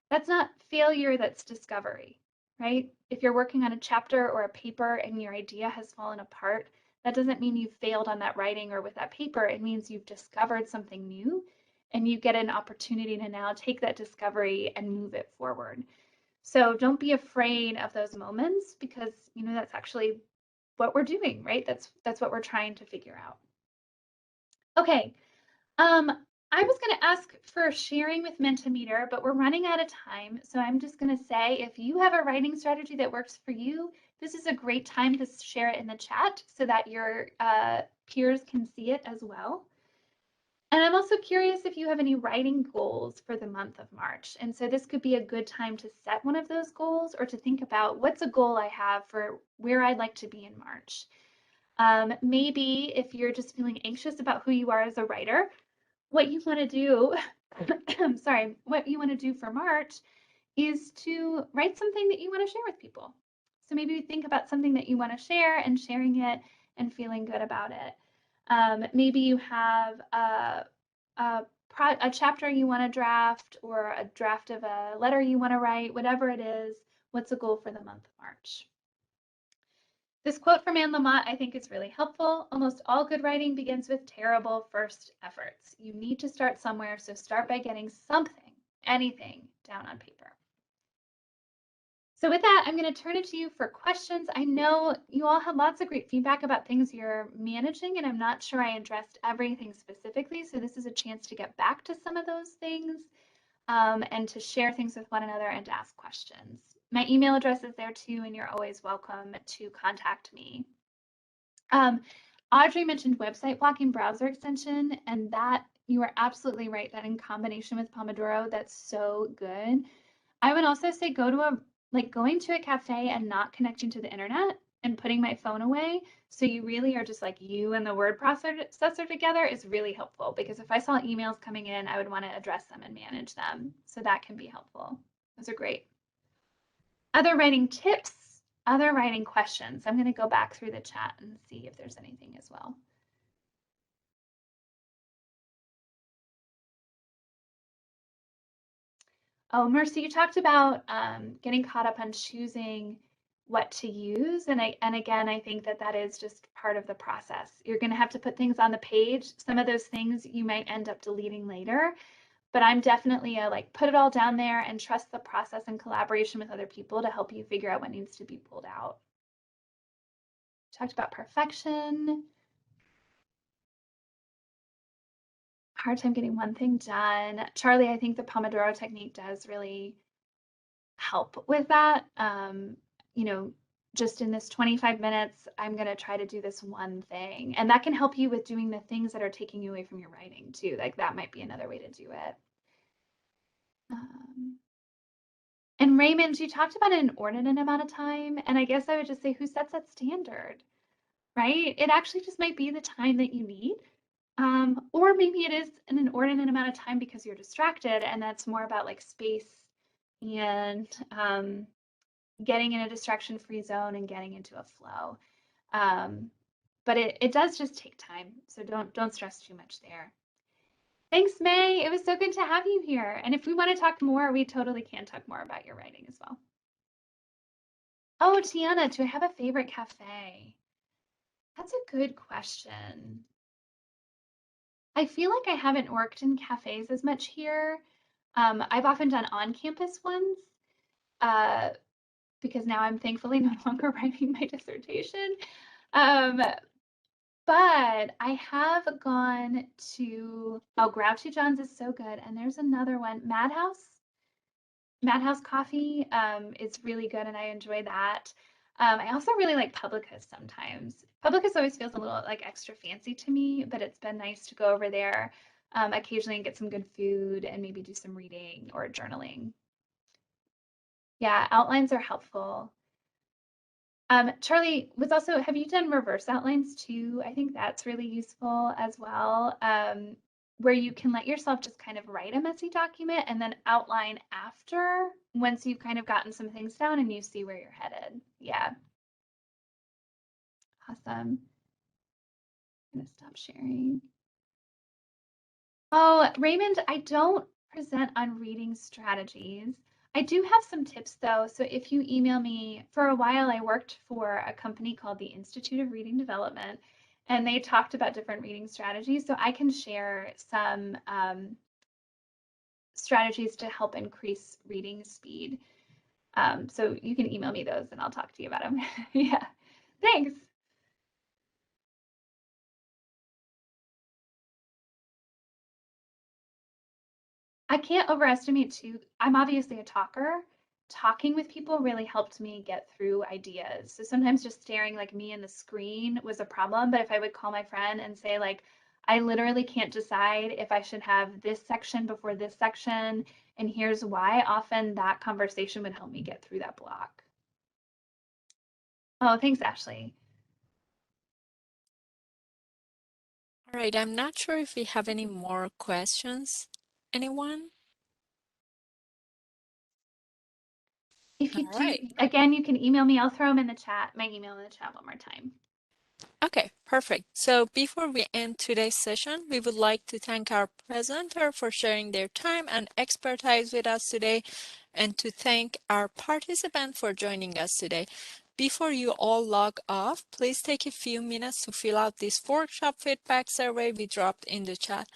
that's not failure, that's discovery, right? If you're working on a chapter or a paper and your idea has fallen apart, that doesn't mean you've failed on that writing or with that paper. It means you've discovered something new and you get an opportunity to now take that discovery and move it forward. So don't be afraid of those moments because, that's actually what we're doing, right? That's what we're trying to figure out. Okay, I was going to ask for sharing with Mentimeter, but we're running out of time. So I'm just going to say, if you have a writing strategy that works for you, this is a great time to share it in the chat so that your peers can see it as well. And I'm also curious if you have any writing goals for the month of March. And so this could be a good time to set one of those goals or to think about what's a goal I have for where I'd like to be in March. Maybe if you're just feeling anxious about who you are as a writer, what you want to do, what you want to do for March is to write something that you want to share with people. So maybe think about something that you want to share and sharing it and feeling good about it. Maybe you have a chapter you want to draft or a draft of a letter you want to write, whatever it is. What's a goal for the month of March? This quote from Anne Lamott I think is really helpful. Almost all good writing begins with terrible first efforts. You need to start somewhere, so start by getting something, anything, down on paper. So with that, I'm going to turn it to you for questions. I know you all had lots of great feedback about things you're managing, and I'm not sure I addressed everything specifically, so this is a chance to get back to some of those things and to share things with one another and to ask questions. My email address is there too, and you're always welcome to contact me. Audrey mentioned website blocking browser extension, and that you are absolutely right that in combination with Pomodoro, that's so good. I would also say going to a cafe and not connecting to the internet and putting my phone away. So you really are just like you and the word processor together is really helpful because if I saw emails coming in, I would want to address them and manage them. So that can be helpful. Those are great. Other writing tips, other writing questions. I'm going to go back through the chat and see if there's anything as well. Oh, Mercy, you talked about getting caught up on choosing what to use. And again, I think that is just part of the process. You're going to have to put things on the page. Some of those things you might end up deleting later, but I'm definitely put it all down there and trust the process and collaboration with other people to help you figure out what needs to be pulled out. Talked about perfection. Hard time getting one thing done. Charlie, I think the Pomodoro technique does really help with that. You know, just in this 25 minutes, I'm going to try to do this one thing. And that can help you with doing the things that are taking you away from your writing too. Like that might be another way to do it. Um, and Raymond, you talked about an inordinate amount of time. And I guess I would just say, who sets that standard, right? It actually just might be the time that you need. Or maybe it is an inordinate amount of time because you're distracted, and that's more about like space and getting in a distraction-free zone and getting into a flow. Um, but it does just take time, so don't stress too much there. Thanks, May. It was so good to have you here. And if we want to talk more, we totally can talk more about your writing as well. Oh, Tiana, do I have a favorite cafe? That's a good question. I feel like I haven't worked in cafes as much here. I've often done on-campus ones uh, because now I'm thankfully no longer writing my dissertation. Um, but I have gone to, oh, Grouchy John's is so good. And there's another one, Madhouse. Madhouse Coffee is really good and I enjoy that. I also really like Publicus sometimes. Publicus always feels a little like extra fancy to me, but it's been nice to go over there occasionally and get some good food and maybe do some reading or journaling. Yeah, outlines are helpful. Charlie was also, have you done reverse outlines too? I think that's really useful as well, where you can let yourself just kind of write a messy document and then outline after once you've kind of gotten some things down and you see where you're headed. Yeah, awesome. I'm gonna stop sharing. Oh, Raymond, I don't present on reading strategies. I do have some tips though. So if you email me, for a while I worked for a company called the Institute of Reading Development, and they talked about different reading strategies. So I can share some strategies to help increase reading speed. So you can email me those and I'll talk to you about them. Yeah, thanks. I can't overestimate too. I'm obviously a talker. Talking with people really helped me get through ideas. So sometimes just staring like me in the screen was a problem. But if I would call my friend and say, like, I literally can't decide if I should have this section before this section, and here's why, often that conversation would help me get through that block. Oh, thanks, Ashley. All right, I'm not sure if we have any more questions. Anyone? If you All do, right. again, you can email me. I'll throw them in the chat, my email in the chat one more time. Okay, perfect. So before we end today's session, we would like to thank our presenter for sharing their time and expertise with us today, and to thank our participant for joining us today. Before you all log off, please take a few minutes to fill out this workshop feedback survey we dropped in the chat.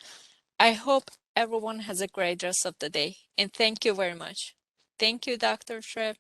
I hope everyone has a great rest of the day, and thank you very much. Thank you, Dr. Shreve.